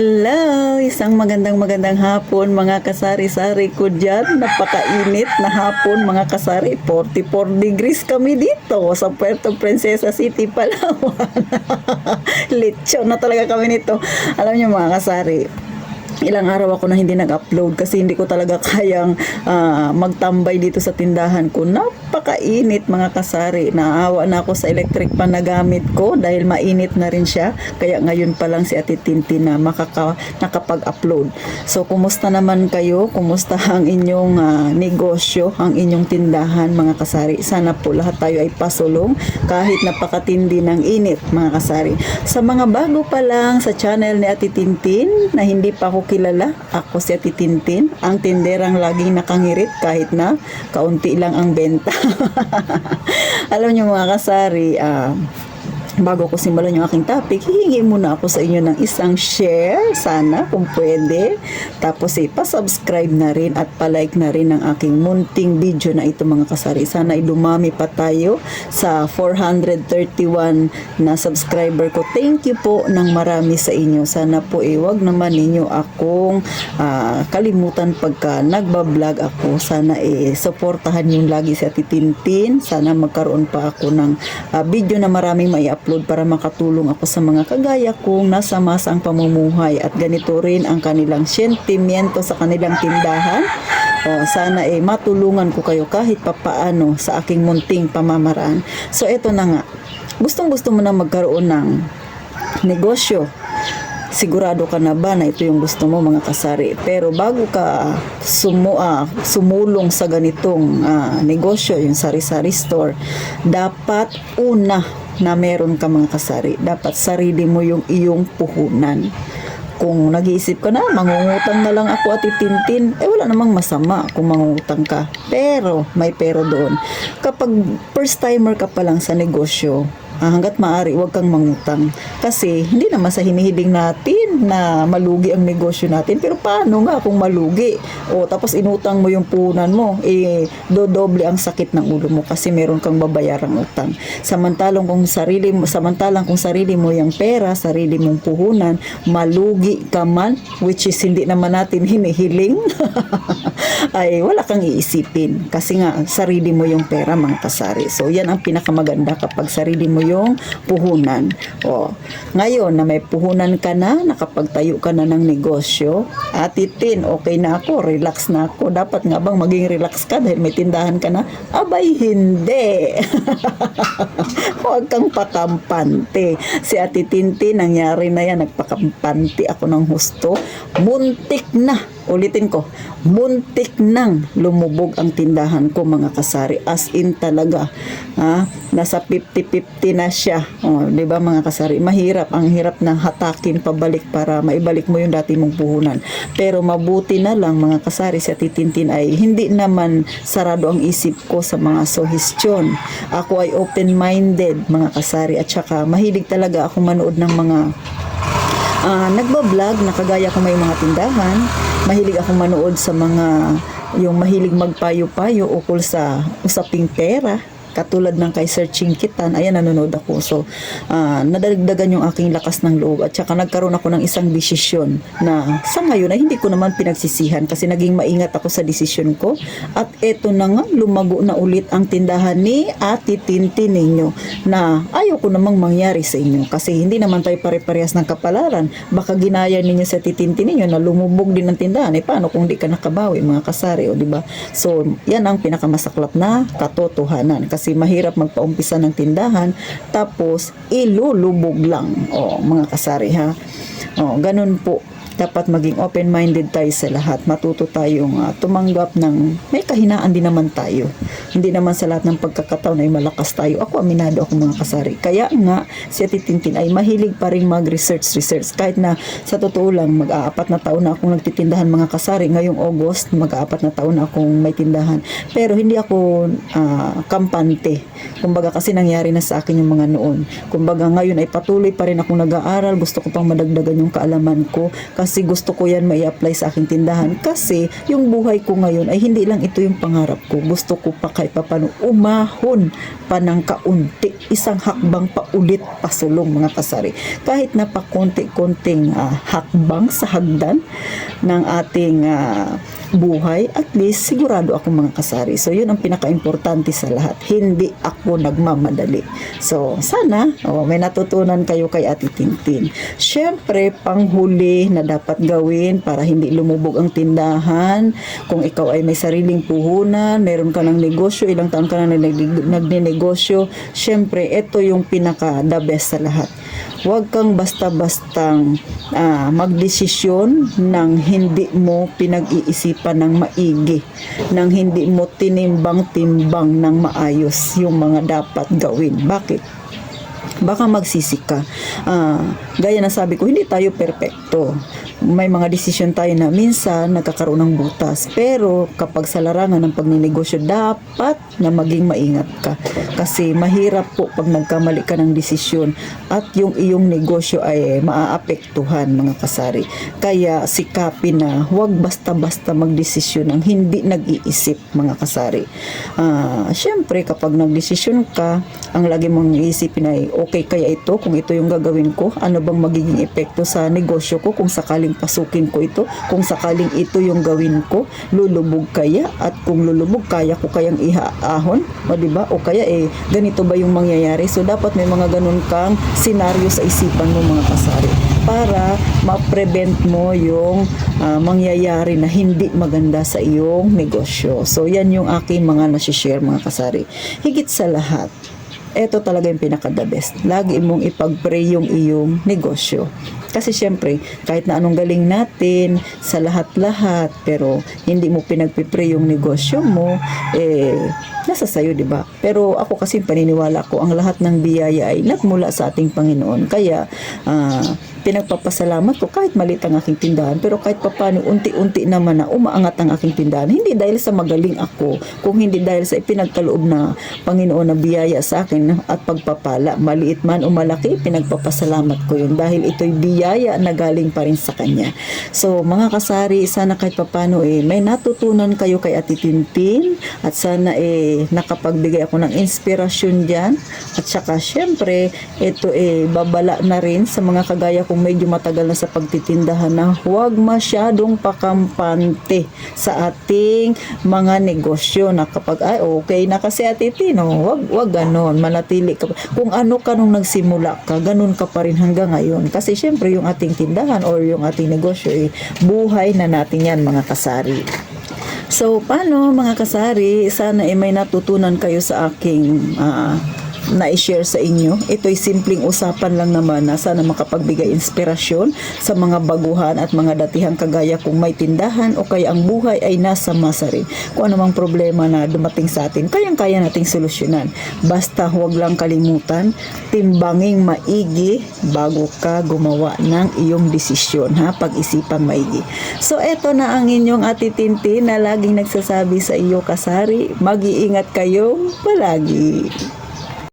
Hello! Isang magandang hapon mga kasari-sari ko dyan. Napakainit na hapon mga kasari. 44 degrees kami dito sa Puerto Princesa City, Palawan. Lechon na talaga kami nito. Alam niyo mga kasari, ilang araw ako na hindi nag-upload kasi hindi ko talaga kayang magtambay dito sa tindahan ko. Napakainit mga kasari. Naawa na ako sa electric pan na gamit ko dahil mainit na rin siya. Kaya ngayon pa lang si Ate Tintin na nakapag-upload. So, kumusta naman kayo? Kumusta ang inyong negosyo, ang inyong tindahan mga kasari? Sana po lahat tayo ay pasulong kahit napakatindi ng init mga kasari. Sa mga bago pa lang sa channel ni Ate Tintin na hindi pa ako kilala, ako si Ate Tintin, ang tinderang laging nakangirit kahit na kaunti lang ang benta. Alam niyo mga kasari, bago ko simulan yung aking topic, hihingi muna ako sa inyo ng isang share, sana kung pwede. Tapos pa-subscribe na rin at pa-like na rin ang aking munting video na ito mga kasari. Sana dumami pa tayo sa 431 na subscriber ko. Thank you po ng marami sa inyo. Sana po wag naman ninyo akong kalimutan pagka nagbablog ako. Sana supportahan yung lagi si Ate Tintin. Sana magkaroon pa ako ng video na maraming upload para makatulong ako sa mga kagaya kong nasa masang pamumuhay at ganito rin ang kanilang sentimiento sa kanilang tindahan. Sana matulungan ko kayo kahit papaano sa aking munting pamamaraan. So eto na nga, gustong-gusto mo na magkaroon ng negosyo. Sigurado ka na ba na ito yung gusto mo mga kasari? Pero bago ka sumulong sa ganitong negosyo, yung sari-sari store, dapat una na meron ka mga kasari, dapat sarili mo yung iyong puhunan. Kung nag-iisip ka na, mangungutang na lang ako Ate Tintin, wala namang masama kung mangungutang ka. Pero, may pero doon. Kapag first timer ka pa lang sa negosyo, hanggat maaari, huwag kang mangutang. Kasi, hindi naman sa hinihiling natin na malugi ang negosyo natin. Pero paano nga kung malugi? Tapos inutang mo yung puhunan mo, dodoble ang sakit ng ulo mo kasi meron kang babayarang utang. Samantalang kung sarili mo yung pera, sarili mong puhunan, malugi ka man, which is hindi naman natin hinihiling, ay wala kang iisipin. Kasi nga, sarili mo yung pera mga kasari. So, yan ang pinakamaganda kapag sarili mo yung puhunan. Ngayon na may puhunan ka na, nakapagtayo ka na ng negosyo, Ate Tin, okay na ako, relax na ako. Dapat nga bang maging relax ka dahil may tindahan ka na? Abay, hindi. Huwag kang pakampante. Si Ate Tintin, nangyari na yan, nagpakampante ako ng husto. Muntik na, ulitin ko, muntik nang lumubog ang tindahan ko mga kasari. As in talaga, nasa 50-50 na siya. Di ba mga kasari? Mahirap, ang hirap na hatakin pabalik para maibalik mo yung dati mong puhunan. Pero mabuti na lang mga kasari, si Ate Tintin ay hindi naman sarado ang isip ko sa mga suhestyon. Ako ay open-minded mga kasari at saka mahilig talaga ako manood ng mga nagbablog na kagaya ko may mga tindahan. Mahilig ako manood sa mga yung mahilig magpayo-payo ukol sa usaping pera. Katulad ng kay Sir Chinkitan, ayan, nanonood ako. So, nadagdagan yung aking lakas ng loob at saka nagkaroon ako ng isang desisyon na sa ngayon ay hindi ko naman pinagsisihan kasi naging maingat ako sa desisyon ko at eto na nga, lumago na ulit ang tindahan ni Ate Tintin ninyo na ayaw ko namang mangyari sa inyo kasi hindi naman tayo pare-parehas ng kapalaran. Baka ginaya ninyo sa Ate Tintin ninyo na lumubog din ang tindahan. Paano kung di ka nakabawi mga kasari, di ba? So, yan ang pinakamasaklap na katotohanan kasi mahirap magpaumpisa ng tindahan tapos ilulubog lang mga kasari ganun po. Dapat maging open-minded tayo sa lahat. Matuto tayong tumanggap ng may kahinaan din naman tayo. Hindi naman sa lahat ng pagkakataon ay malakas tayo. Ako, aminado ako mga kasari. Kaya nga, si Ate Tintin ay mahilig pa rin mag-research. Kahit na sa totoo lang, mag-aapat na taon na akong nagtitindahan mga kasari. Ngayong August, mag-aapat na taon na akong may tindahan. Pero hindi ako kampante. Kumbaga kasi nangyari na sa akin yung mga noon. Kumbaga ngayon ay patuloy pa rin akong nag-aaral. Gusto ko pang madagdagan yung kaalaman ko. Kasi kasi gusto ko yan may apply sa aking tindahan kasi yung buhay ko ngayon ay hindi lang ito yung pangarap ko. Gusto ko pa kahit papano umahon pa ng kaunti, isang hakbang pa ulit pasulong mga kasari. Kahit na pa konti-konting hakbang sa hagdan ng ating buhay, at least sigurado ako mga kasari. So yun ang pinaka-importante sa lahat. Hindi ako nagmamadali. So sana may natutunan kayo kay Ate Tintin. Syempre, panghuli na dapat gawin para hindi lumubog ang tindahan. Kung ikaw ay may sariling puhunan, meron ka ng negosyo, ilang taon ka na nagninegosyo, syempre ito yung pinaka the best sa lahat. Huwag kang basta-bastang magdesisyon nang hindi mo pinag-iisipan ng maigi, nang hindi mo tinimbang-timbang ng maayos yung mga dapat gawin. Bakit? Baka magsisi ka. Gaya na sabi ko, hindi tayo perpekto. May mga desisyon tayo na minsan nagkakaroon ng butas. Pero kapag sa larangan ng pagninegosyo, dapat na maging maingat ka. Kasi mahirap po pag nagkamali ka ng desisyon at yung iyong negosyo ay maaapektuhan mga kasari. Kaya sikapin na huwag basta-basta magdesisyon ng hindi nag-iisip mga kasari. Siyempre kapag nagdesisyon ka, ang lagi mong iisipin ay okay kaya ito, kung ito yung gagawin ko, ano bang magiging epekto sa negosyo ko kung sakaling pasukin ko ito, kung sakaling ito yung gawin ko, lulubog kaya, at kung lulubog kaya ko kayang ihaahon, o diba, o kaya ganito ba yung mangyayari. So dapat may mga ganun kang senaryo sa isipan mo mga kasari para ma-prevent mo yung mangyayari na hindi maganda sa iyong negosyo. So yan yung aking mga nasi-share mga kasari. Higit sa lahat, ito talaga yung pinaka-the best. Lagi mong ipag-pray yung iyong negosyo. Kasi syempre, kahit na anong galing natin sa lahat-lahat, pero hindi mo pinagpipray yung negosyo mo, nasa sayo, di ba? Pero ako kasi paniniwala ko, ang lahat ng biyaya ay nagmula sa ating Panginoon. Kaya, pinagpapasalamat ko kahit maliit ang aking tindahan, pero kahit papano unti-unti naman na umaangat ang aking tindahan. Hindi dahil sa magaling ako, kung hindi dahil sa ipinagkaloob na Panginoon na biyaya sa akin at pagpapala, maliit man o malaki, pinagpapasalamat ko yun dahil ito'y biyaya na galing pa rin sa Kanya. So mga kasari, sana kahit papano may natutunan kayo kay Ate Tintin, at sana nakapagbigay ako ng inspirasyon dyan, at saka syempre ito babala na rin sa mga kagaya kung medyo matagal na sa pagtitindahan na huwag masyadong pakampante sa ating mga negosyo na kapag okay na kasi Ate Tino, wag ganon, manatili ka. Kung ano ka nung nagsimula ka, ganon ka pa rin hanggang ngayon. Kasi syempre yung ating tindahan or yung ating negosyo buhay na natin yan mga kasari. So paano mga kasari, sana may natutunan kayo sa aking na-share sa inyo. Ito'y simpleng usapan lang naman na sana makapagbigay inspirasyon sa mga baguhan at mga datihang kagaya kung may tindahan o kaya ang buhay ay nasa masa rin. Kung anumang problema na dumating sa atin, kayang-kaya nating solusyonan. Basta huwag lang kalimutan, timbanging maigi bago ka gumawa ng iyong desisyon, pag-isipang maigi. So eto na ang inyong Ate Tintin na laging nagsasabi sa iyo kasari, mag-iingat kayo palagi.